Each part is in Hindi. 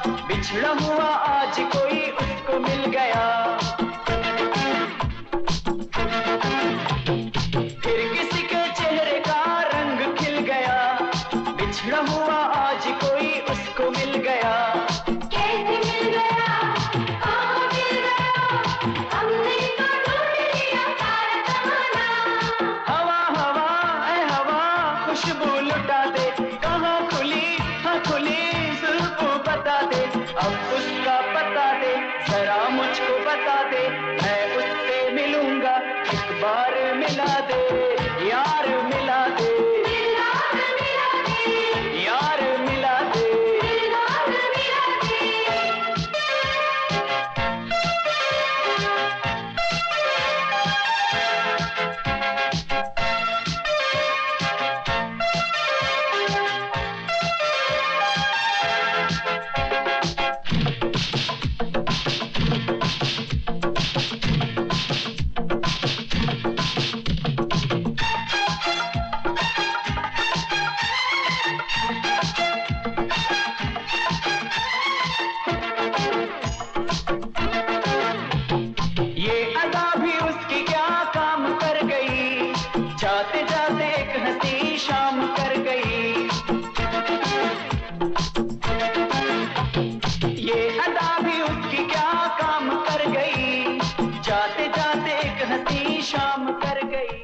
बिछड़ा हुआ आज कोई उसको मिल गया। फिर किसी के चेहरे का रंग खिल गया। बिछड़ा हुआ आज कोई उसको मिल गया। कैसे मिल गया, कहाँ मिल गया, हमने तो ढूंढ लिया सारा जमाना। हवा हवा ऐ हवा खुशबू लुटा दे, कहाँ खुली हाँ खुली जुल्फों बता दे। अब उसका पता दे, जरा मुझको बता दे, मैं उससे मिलूंगा, एक बार मिला दे, यार मिला दे, यार मिला दे। ये अदा भी उसकी क्या काम कर गई, जाते जाते एक हंसी शाम कर गई। ये अदा भी उसकी क्या काम कर गई, जाते जाते एक हंसी शाम कर गई।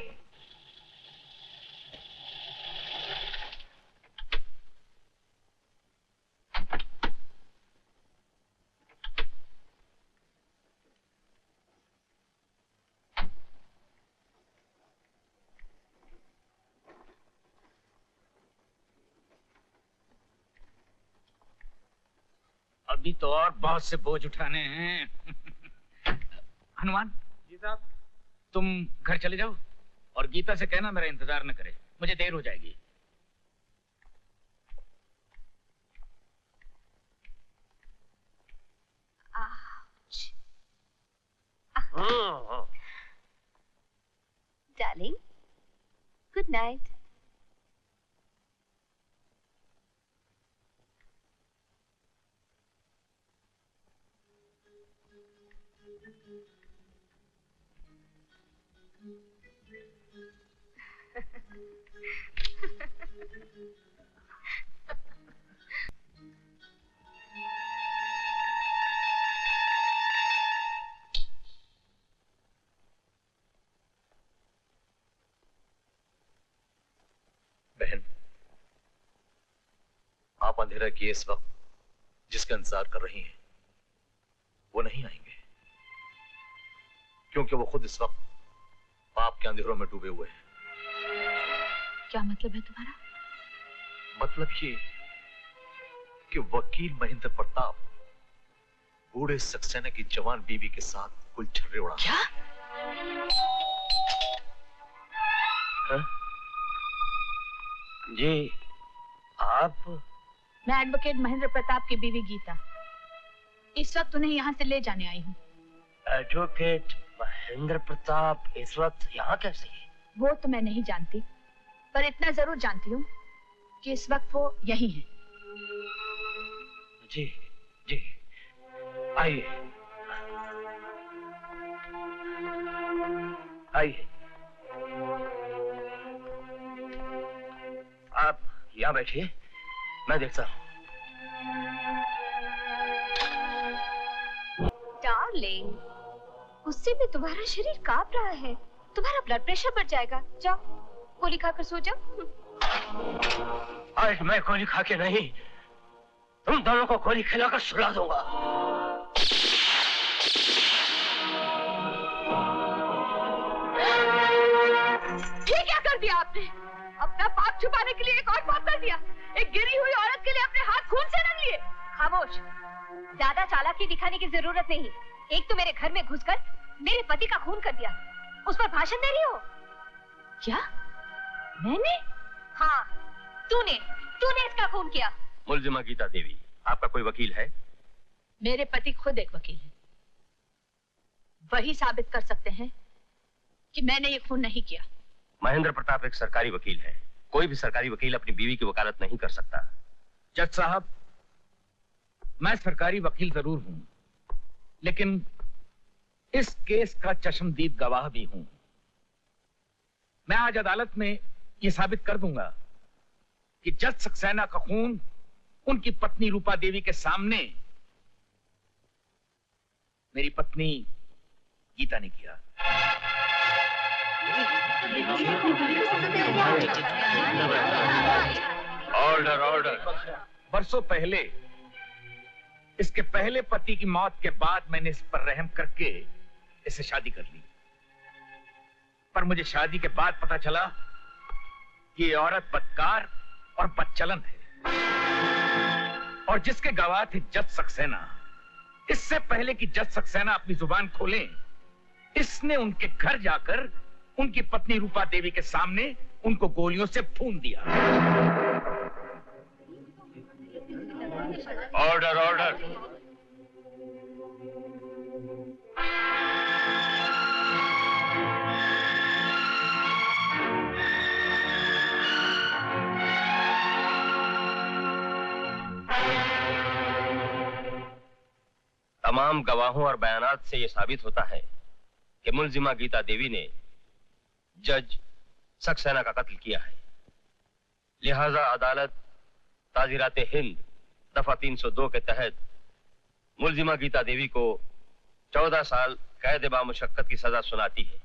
अभी तो और बहुत से बोझ उठाने हैं। हनुमान जी साहब। तुम घर चले जाओ और गीता से कहना मेरा इंतजार न करे, मुझे देर हो जाएगी। Darling, good night. बहन, आप अंधेरा किए इस वक्त जिसका इंतजार कर रही हैं, वो नहीं आएंगे, क्योंकि वो खुद इस वक्त पाप के अंधेरों में डूबे हुए हैं। क्या मतलब है तुम्हारा? मतलब ये कि वकील महेंद्र प्रताप बूढ़े सक्सेना की जवान बीवी के साथ गुलछर्रे उड़ा। क्या? हाँ? जी आप? मैं एडवोकेट महेंद्र प्रताप की बीवी गीता इस वक्त उन्हें यहाँ से ले जाने आई हूँ। एडवोकेट महेंद्र प्रताप इस वक्त यहाँ कैसे? वो तो मैं नहीं जानती, पर इतना जरूर जानती हूँ कि इस वक्त वो यहीं हैं। जी जी, आइए आइए, आप यहाँ बैठिए, मैं देखता हूँ। डार्लिंग, उससे भी तुम्हारा शरीर कांप रहा है, तुम्हारा ब्लड प्रेशर बढ़ जाएगा। जाओ गोली खाकर सो जाओ। आज मैं गोली खा के नहीं, तुम दोनों को गोली खिलाकर सुला दूंगा। ये क्या कर दिया आपने? अपना पाप छुपाने के लिए एक और पाप कर दिया। एक गिरी हुई औरत के लिए अपने हाथ खून से रंग लिए। खामोश, ज्यादा चालाकी दिखाने की जरूरत नहीं। एक तो मेरे घर में घुसकर मेरे पति का खून कर दिया, उस पर भाषण दे रही हो। क्या? मैंने? हाँ, तूने इसका खून किया। मुलजिमा गीता देवी, आपका कोई वकील है? मेरे पति खुद एक वकील हैं। वही साबित कर सकते हैं कि मैंने ये खून नहीं किया। महेंद्र प्रताप एक सरकारी वकील है, कोई भी सरकारी वकील अपनी बीवी की वकालत नहीं कर सकता। जज साहब, मैं सरकारी वकील जरूर हूं, लेकिन इस केस का चश्मदीद गवाह भी हूं। मैं आज अदालत में यह साबित कर दूंगा कि जज सक्सेना का खून उनकी पत्नी रूपा देवी के सामने मेरी पत्नी गीता ने किया। Order order. बरसों पहले इसके पहले पति की मौत के बाद मैंने इस पर रहम करके इससे शादी कर ली, पर मुझे शादी के बाद पता चला कि ये औरत बदकार और बदचलन है। और जिसके गवाह थे जज सक्सेना, इससे पहले कि जज सक्सेना अपनी जुबान खोलें, इसने उनके घर जाकर उनकी पत्नी रूपा देवी के सामने उनको गोलियों से भून दिया। Order order. तमाम गवाहों और बयानात से यह साबित होता है कि मुलजिमा गीता देवी ने जज सक्सेना का कत्ल किया है। लिहाजा अदालत ताज़ीरात हिंद दफा 302 के तहत मुलजिमा गीता देवी को 14 साल कैद बामुशक्कत की सजा सुनाती है।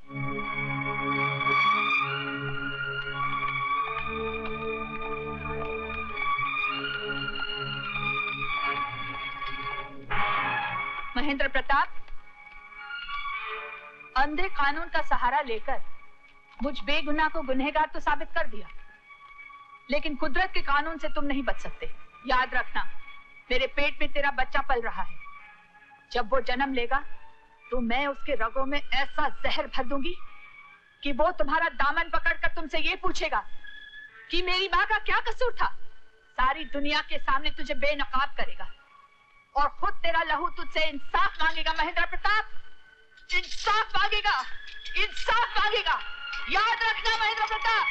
महेंद्र प्रताप, अंधे कानून का सहारा लेकर मुझ बेगुनाह को गुनहगार तो साबित कर दिया, लेकिन कुदरत के कानून से तुम नहीं बच सकते। याद रखना, मेरे पेट में तेरा बच्चा पल रहा है। जब वो जन्म लेगा तो मैं उसके रगों में ऐसा जहर भर दूंगी कि वो तुम्हारा दामन पकड़कर तुमसे ये पूछेगा कि मेरी माँ का क्या कसूर था। सारी दुनिया के सामने तुझे बेनकाब करेगा और खुद तेरा लहू तुझसे इंसाफ मांगेगा। महेंद्र प्रताप, इंसाफ मांगेगा, इंसाफ मांगेगा। याद रखना महेंद्र प्रताप।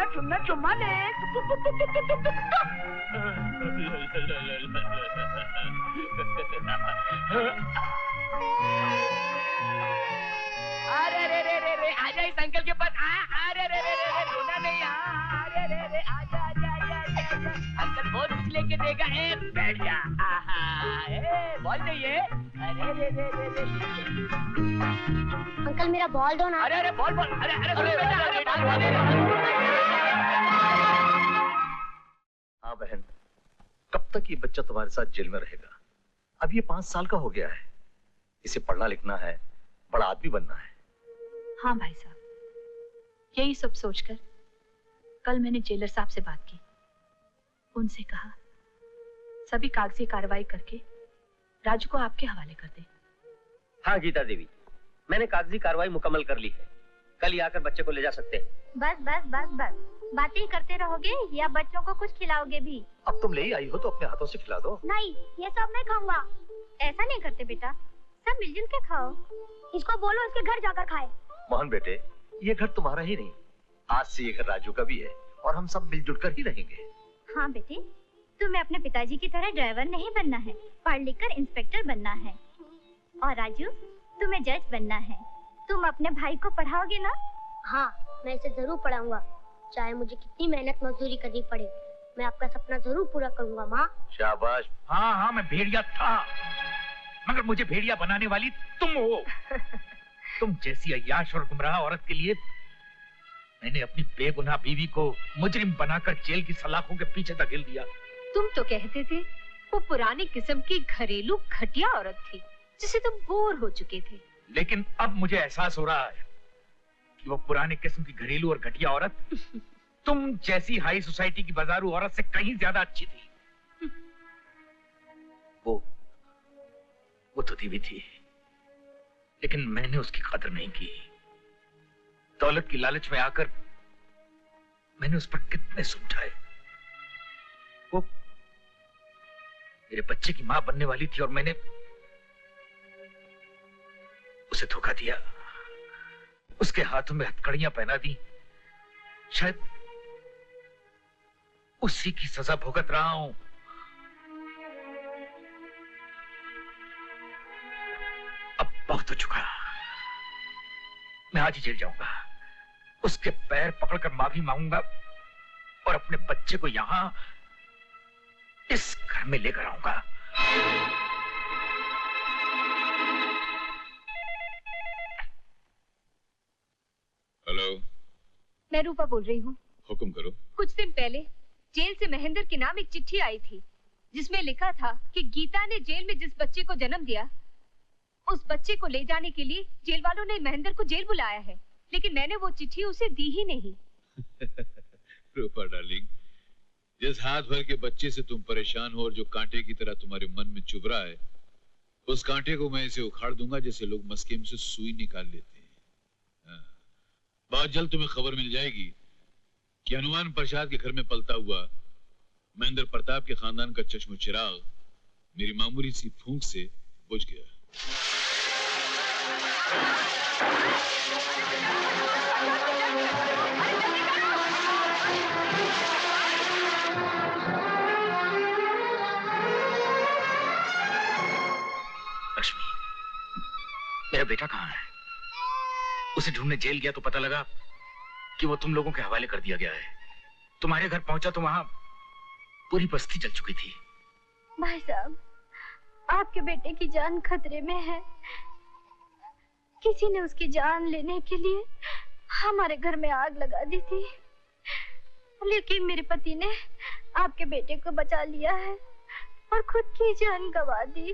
चुम्मा चुम्मा ले। अरे रे रे रे रे आजा इस अंकल के पास। अरे रे रे रे रोना नहीं। अरे रे रे आजा आजा आजा। अंकल बहुत कुछ लेके देगा। बैठ जा। बॉल चाहिए। अरे रे रे रे अंकल मेरा बॉल दो ना। अरे अरे बॉल बॉल। अरे अरे हाँ बहन, कब तक ये बच्चा तुम्हारे साथ जेल में रहेगा? अब ये 5 साल का हो गया है। इसे पढ़ना लिखना है, बड़ा आदमी बनना है। हाँ भाई साहब, यही सब सोचकर कल मैंने जेलर साहब से बात की। उनसे कहा सभी कागजी कार्रवाई करके राजू को आपके हवाले कर दे। हाँ गीता देवी, मैंने कागजी कार्रवाई मुकम्मल कर ली है। कल ही आकर बच्चे को ले जा सकते हैं। बस बस बस बस, बातें ही करते रहोगे या बच्चों को कुछ खिलाओगे भी? अब तुम ले ही आई हो तो अपने हाथों से खिला दो। नहीं, ये सब मैं खाऊंगा। ऐसा नहीं करते बेटा, सब मिलजुल के खाओ। इसको बोलो इसके घर जाकर खाए। मोहन बेटे, ये घर तुम्हारा ही नहीं, आज से ये घर राजू का भी है और हम सब मिलजुल कर ही रहेंगे। हाँ बेटे, तुम्हें अपने पिताजी की तरह ड्राइवर नहीं बनना है, पढ़ लिख कर इंस्पेक्टर बनना है। और राजू, तुम्हें जज बनना है। तुम अपने भाई को पढ़ाओगे ना? हाँ, मैं इसे जरूर पढ़ाऊंगा, चाहे मुझे कितनी मेहनत मजदूरी करनी पड़े। मैं आपका सपना जरूर पूरा करूंगा माँ। शाबाश। हाँ हाँ, मैं भेड़िया था, मगर मुझे भेड़िया बनाने वाली तुम हो। तुम जैसी अय्याश और गुमराह औरत के लिए मैंने अपनी बेगुनाह बीवी को मुजरिम बनाकर जेल की सलाखों के पीछे धकेल दिया। तुम तो कहते थे वो पुरानी किस्म की घरेलू घटिया औरत थी जिसे तुम बोर हो चुके थे। लेकिन अब मुझे एहसास हो रहा है कि वो पुराने किस्म की घरेलू और घटिया औरत तुम जैसी हाई सोसाइटी की बाजारू औरत से कहीं ज्यादा अच्छी थी। वो तो दीवी थी, लेकिन मैंने उसकी कदर नहीं की। दौलत की लालच में आकर मैंने उस पर कितने सुलझाए। वो मेरे बच्चे की मां बनने वाली थी और मैंने उसे धोखा दिया, उसके हाथों में हथकड़ियां पहना दी। शायद उसी की सजा भुगत रहा हूं। अब बहुत हो चुका, मैं आज ही जेल जाऊंगा, उसके पैर पकड़कर माफी मांगूंगा और अपने बच्चे को यहां इस घर में लेकर आऊंगा। हेलो, मैं रूपा बोल रही हूँ। हुक्म करो। कुछ दिन पहले जेल से महेंद्र के नाम एक चिट्ठी आई थी जिसमें लिखा था कि गीता ने जेल में जिस बच्चे को जन्म दिया उस बच्चे को ले जाने के लिए जेल वालों ने महेंद्र को जेल बुलाया है, लेकिन मैंने वो चिट्ठी उसे दी ही नहीं। रूपा डार्लिंग, जिस हाथ भर के बच्चे से तुम परेशान हो और जो कांटे की तरह तुम्हारे मन में चुभ रहा है, उस कांटे को मैं इसे उखाड़ दूंगा जैसे लोग मस्केम से सुई निकाल लेते हैं। बहुत जल्द तुम्हें खबर मिल जाएगी कि हनुमान प्रसाद के घर में पलता हुआ महेंद्र प्रताप के खानदान का चश्म चिराग मेरी मामूली सी फूंक से बुझ गया। लक्ष्मी, मेरा बेटा कहाँ है? उसे ढूंढने जेल गया तो पता लगा कि वो तुम लोगों के हवाले कर दिया गया है। तुम्हारे घर पहुंचा तो वहां पूरी बस्ती जल चुकी थी। भाई साहब, आपके बेटे की जान खतरे में है। किसी ने उसकी जान लेने के लिए हमारे घर में आग लगा दी थी, लेकिन मेरे पति ने आपके बेटे को बचा लिया है और खुद की जान गंवा दी।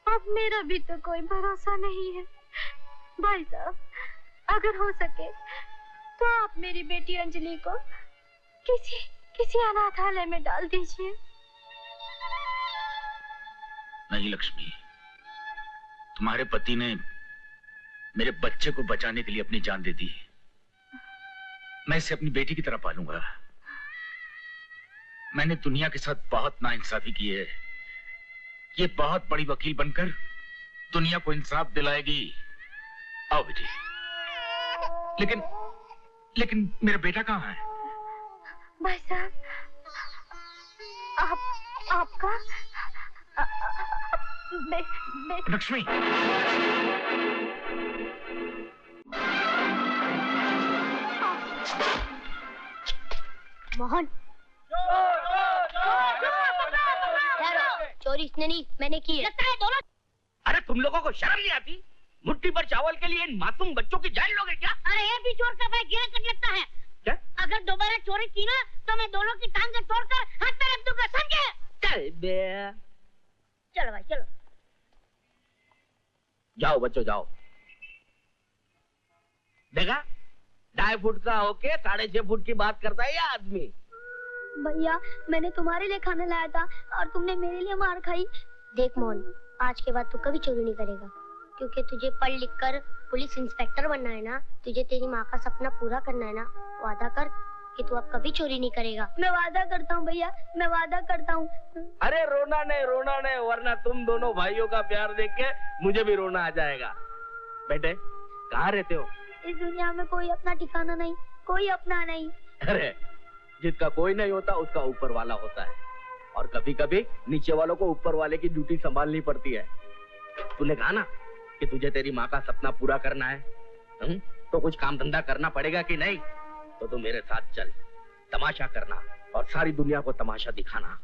अब मेरा भी तो कोई भरोसा नहीं है। भाई साहब, अगर हो सके तो आप मेरी बेटी अंजलि को किसी अनाथालय में डाल दीजिए। नहीं लक्ष्मी, तुम्हारे पति ने मेरे बच्चे को बचाने के लिए अपनी जान दे दी। मैं इसे अपनी बेटी की तरह पालूंगा। मैंने दुनिया के साथ बहुत नाइंसाफी की है। ये बहुत बड़ी वकील बनकर दुनिया को इंसाफ दिलाएगी। आओ बेटी। लेकिन मेरा बेटा कहाँ है? भाई साहब, आपका लक्ष्मी, मोहन, चोरी इसने नहीं, मैंने की है। लगता है दोनों। अरे तुम लोगों को शर्म नहीं आती? मुट्ठी भर चावल के लिए इन मासूम बच्चों की जान लोगे क्या? अरे ये भी चोर का भाई गिरा कट लगता है। क्या? अगर दोबारा चोरी की ना तो मैं दोनों की टांगें तोड़कर हाथ पे रख दूंगा, समझे? चल बे। चलो भाई चलो। जाओ बच्चों जाओ। देखा, 2.5 फुट का होके 6.5 फुट की बात करता है ये आदमी। भैया, मैंने तुम्हारे लिए खाना लाया था और तुमने मेरे लिए मार खाई। देख मोहन, आज के बाद तू कभी चोरी नहीं करेगा, क्योंकि तुझे पढ़ लिख कर पुलिस इंस्पेक्टर बनना है ना। तुझे तेरी माँ का सपना पूरा करना है ना। वादा कर कि तू अब कभी चोरी नहीं करेगा। मैं वादा करता हूँ भैया, मैं वादा करता हूँ। अरे रोना नहीं, वरना तुम दोनों भाइयों का प्यार देख के मुझे भी रोना आ जाएगा। बेटे, कहाँ रहते हो? इस दुनिया में कोई अपना ठिकाना नहीं, कोई अपना नहीं। अरे जिसका कोई नहीं होता उसका ऊपर वाला होता है, और कभी कभी नीचे वालों को ऊपर वाले की ड्यूटी संभालनी पड़ती है। तूने कहा ना कि तुझे तेरी माँ का सपना पूरा करना है, तो कुछ काम धंधा करना पड़ेगा कि नहीं? तो तू मेरे साथ चल, तमाशा करना और सारी दुनिया को तमाशा दिखाना।